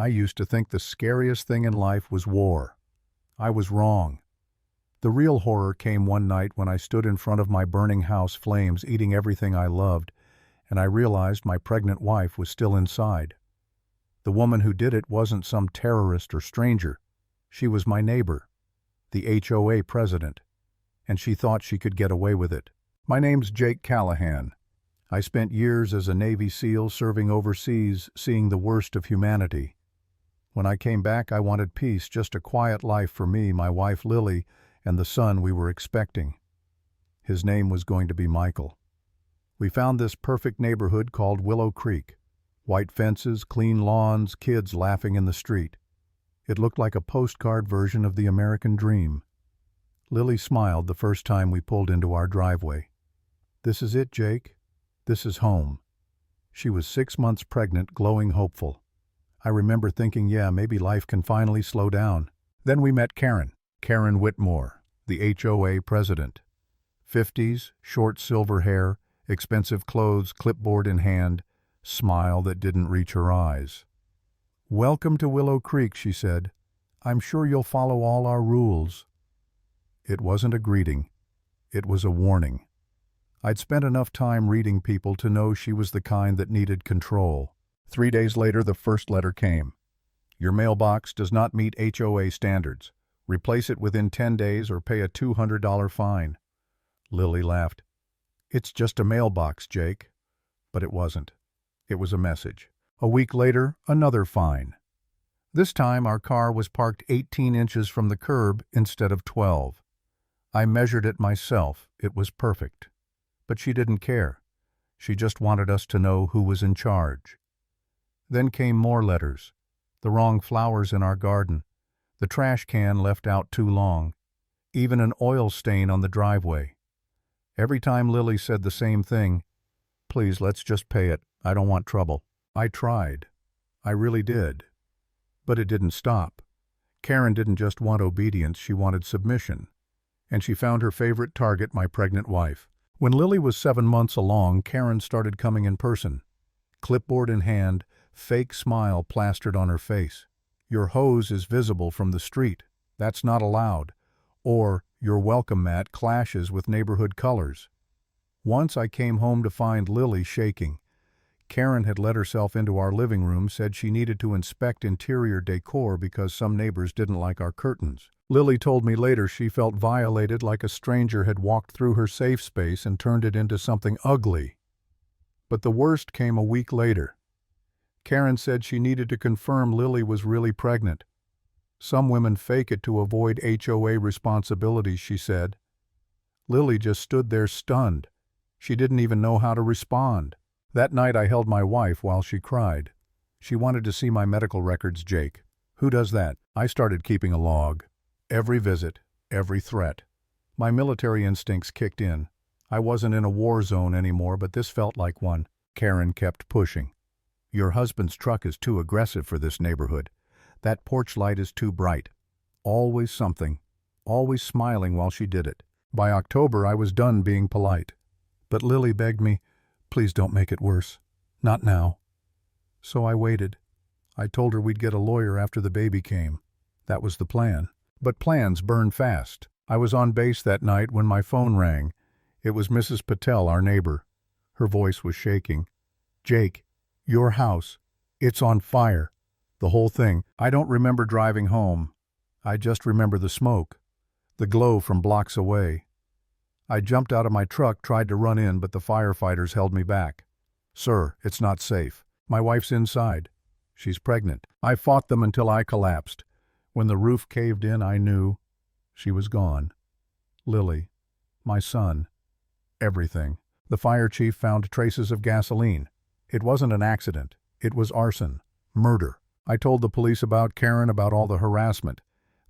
I used to think the scariest thing in life was war. I was wrong. The real horror came one night when I stood in front of my burning house, flames eating everything I loved, and I realized my pregnant wife was still inside. The woman who did it wasn't some terrorist or stranger. She was my neighbor, the HOA president, and she thought she could get away with it. My name's Jake Callahan. I spent years as a Navy SEAL serving overseas, seeing the worst of humanity. When I came back, I wanted peace, just a quiet life for me, my wife Lily, and the son we were expecting. His name was going to be Michael. We found this perfect neighborhood called Willow Creek. White fences, clean lawns, kids laughing in the street. It looked like a postcard version of the American dream. Lily smiled the first time we pulled into our driveway. "This is it, Jake. This is home." She was 6 months pregnant, glowing hopeful. I remember thinking, yeah, maybe life can finally slow down. Then we met Karen Whitmore, the HOA president. 50s, short silver hair, expensive clothes, clipboard in hand, smile that didn't reach her eyes. "Welcome to Willow Creek," she said. "I'm sure you'll follow all our rules." It wasn't a greeting. It was a warning. I'd spent enough time reading people to know she was the kind that needed control. 3 days later, the first letter came. "Your mailbox does not meet HOA standards. Replace it within 10 days or pay a $200 fine." Lily laughed. "It's just a mailbox, Jake." But it wasn't. It was a message. A week later, another fine. This time, our car was parked 18 inches from the curb instead of 12. I measured it myself. It was perfect. But she didn't care. She just wanted us to know who was in charge. Then came more letters. The wrong flowers in our garden. The trash can left out too long. Even an oil stain on the driveway. Every time Lily said the same thing, "Please, let's just pay it. I don't want trouble." I tried. I really did. But it didn't stop. Karen didn't just want obedience, she wanted submission. And she found her favorite target, my pregnant wife. When Lily was 7 months along, Karen started coming in person. Clipboard in hand, fake smile plastered on her face. "Your hose is visible from the street. That's not allowed." Or, "Your welcome mat clashes with neighborhood colors." Once I came home to find Lily shaking. Karen had let herself into our living room, said she needed to inspect interior decor because some neighbors didn't like our curtains. Lily told me later she felt violated, like a stranger had walked through her safe space and turned it into something ugly. But the worst came a week later. Karen said she needed to confirm Lily was really pregnant. "Some women fake it to avoid HOA responsibilities," she said. Lily just stood there stunned. She didn't even know how to respond. That night I held my wife while she cried. She wanted to see my medical records, Jake. Who does that? I started keeping a log. Every visit, every threat. My military instincts kicked in. I wasn't in a war zone anymore, but this felt like one. Karen kept pushing. "Your husband's truck is too aggressive for this neighborhood. That porch light is too bright." Always something. Always smiling while she did it. By October, I was done being polite. But Lily begged me, "Please don't make it worse. Not now." So I waited. I told her we'd get a lawyer after the baby came. That was the plan. But plans burn fast. I was on base that night when my phone rang. It was Mrs. Patel, our neighbor. Her voice was shaking. "Jake, your house. It's on fire." The whole thing. I don't remember driving home. I just remember the smoke. The glow from blocks away. I jumped out of my truck, tried to run in, but the firefighters held me back. "Sir, it's not safe. My wife's inside. She's pregnant." I fought them until I collapsed. When the roof caved in, I knew she was gone. Lily, my son, everything. The fire chief found traces of gasoline. It wasn't an accident. It was arson. Murder. I told the police about Karen, about all the harassment.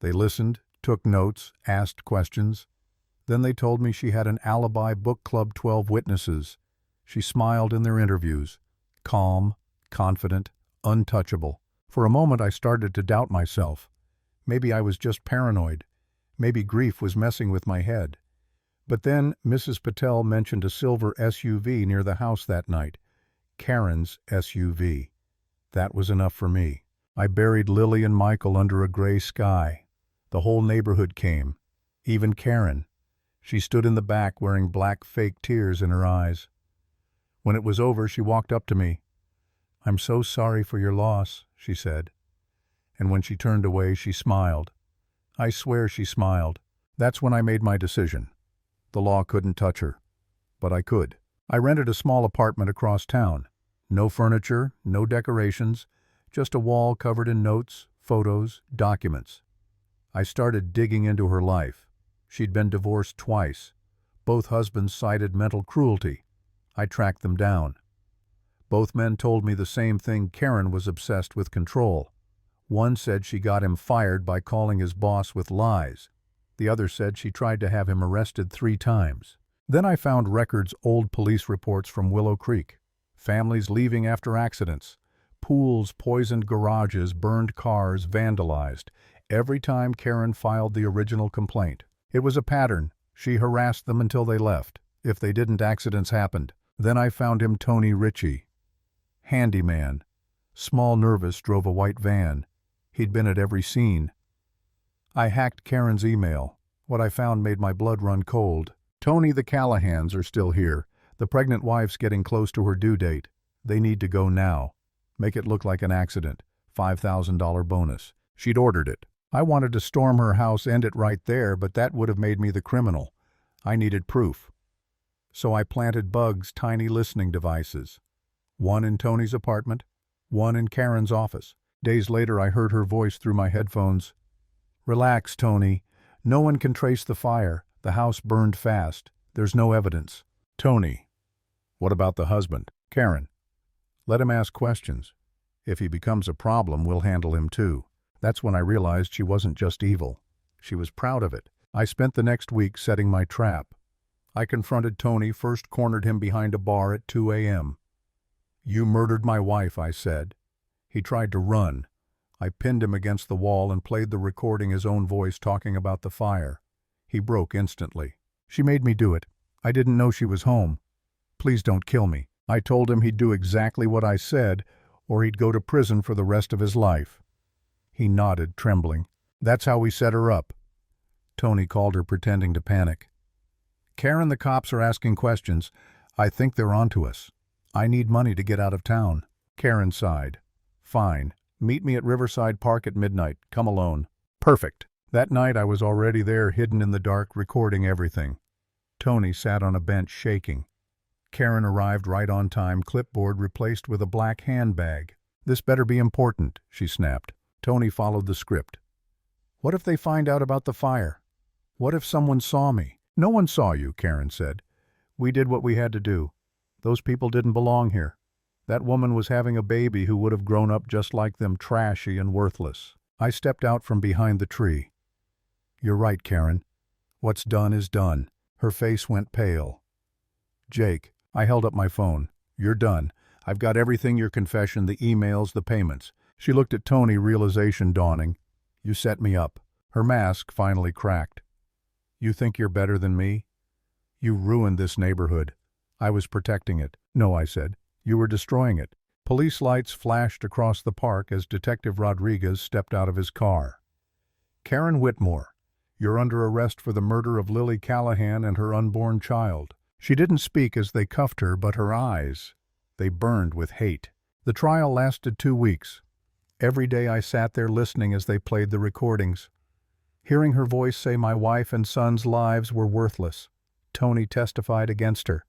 They listened, took notes, asked questions. Then they told me she had an alibi, book club, 12 witnesses. She smiled in their interviews. Calm, confident, untouchable. For a moment I started to doubt myself. Maybe I was just paranoid. Maybe grief was messing with my head. But then Mrs. Patel mentioned a silver SUV near the house that night. Karen's SUV. That was enough for me. I buried Lily and Michael under a gray sky. The whole neighborhood came. Even Karen. She stood in the back wearing black fake tears in her eyes. When it was over, she walked up to me. "I'm so sorry for your loss," she said. And when she turned away, she smiled. I swear she smiled. That's when I made my decision. The law couldn't touch her. But I could. I rented a small apartment across town. No furniture, no decorations, just a wall covered in notes, photos, documents. I started digging into her life. She'd been divorced twice. Both husbands cited mental cruelty. I tracked them down. Both men told me the same thing: Karen was obsessed with control. One said she got him fired by calling his boss with lies. The other said she tried to have him arrested 3 times. Then I found records, old police reports from Willow Creek. Families leaving after accidents. Pools, poisoned garages, burned cars, vandalized. Every time Karen filed the original complaint. It was a pattern. She harassed them until they left. If they didn't, accidents happened. Then I found him Tony Ritchie. Handyman. Small, nervous, drove a white van. He'd been at every scene. I hacked Karen's email. What I found made my blood run cold. Tony, the Callahans are still here. The pregnant wife's getting close to her due date. They need to go now. Make it look like an accident. $5,000 bonus. She'd ordered it. I wanted to storm her house, end it right there, but that would have made me the criminal. I needed proof. So I planted bugs, tiny listening devices. One in Tony's apartment, one in Karen's office. Days later, I heard her voice through my headphones. "Relax, Tony. No one can trace the fire. The house burned fast. There's no evidence." "Tony, what about the husband? Karen? Let him ask questions. If he becomes a problem, we'll handle him too." That's when I realized she wasn't just evil. She was proud of it. I spent the next week setting my trap. I confronted Tony, first cornered him behind a bar at 2 a.m. "You murdered my wife," I said. He tried to run. I pinned him against the wall and played the recording, his own voice talking about the fire. He broke instantly. "She made me do it. I didn't know she was home. Please don't kill me." I told him he'd do exactly what I said, or he'd go to prison for the rest of his life. He nodded, trembling. "That's how we set her up." Tony called her, pretending to panic. "Karen, the cops are asking questions. I think they're onto us. I need money to get out of town." Karen sighed. "Fine. Meet me at Riverside Park at midnight. Come alone." Perfect. That night I was already there, hidden in the dark, recording everything. Tony sat on a bench, shaking. Karen arrived right on time, clipboard replaced with a black handbag. "This better be important," she snapped. Tony followed the script. "What if they find out about the fire? What if someone saw me?" "No one saw you," Karen said. "We did what we had to do. Those people didn't belong here. That woman was having a baby who would have grown up just like them, trashy and worthless." I stepped out from behind the tree. "You're right, Karen. What's done is done." Her face went pale. "Jake," I held up my phone. "You're done. I've got everything: your confession, the emails, the payments." She looked at Tony, realization dawning. "You set me up." Her mask finally cracked. "You think you're better than me? You ruined this neighborhood." "I was protecting it." "No," I said. "You were destroying it." Police lights flashed across the park as Detective Rodriguez stepped out of his car. "Karen Whitmore, you're under arrest for the murder of Lily Callahan and her unborn child." She didn't speak as they cuffed her, but her eyes, they burned with hate. The trial lasted 2 weeks. Every day I sat there listening as they played the recordings, hearing her voice say my wife and son's lives were worthless. Tony testified against her.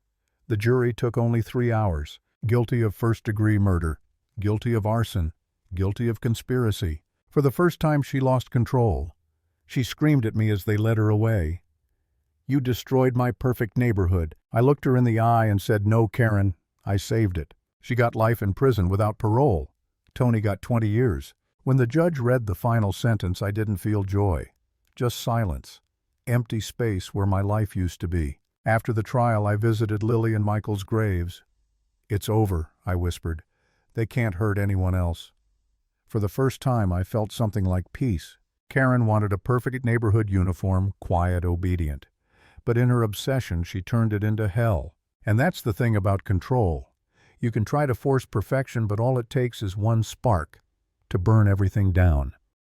The jury took only 3 hours. Guilty of first-degree murder, guilty of arson, guilty of conspiracy. For the first time she lost control. She screamed at me as they led her away. "You destroyed my perfect neighborhood." I looked her in the eye and said, "No, Karen, I saved it." She got life in prison without parole. Tony got 20 years. When the judge read the final sentence, I didn't feel joy. Just silence. Empty space where my life used to be. After the trial, I visited Lily and Michael's graves. "It's over," I whispered. "They can't hurt anyone else." For the first time, I felt something like peace. Karen wanted a perfect neighborhood uniform, quiet, obedient. But in her obsession, she turned it into hell. And that's the thing about control. You can try to force perfection, but all it takes is one spark. to burn everything down.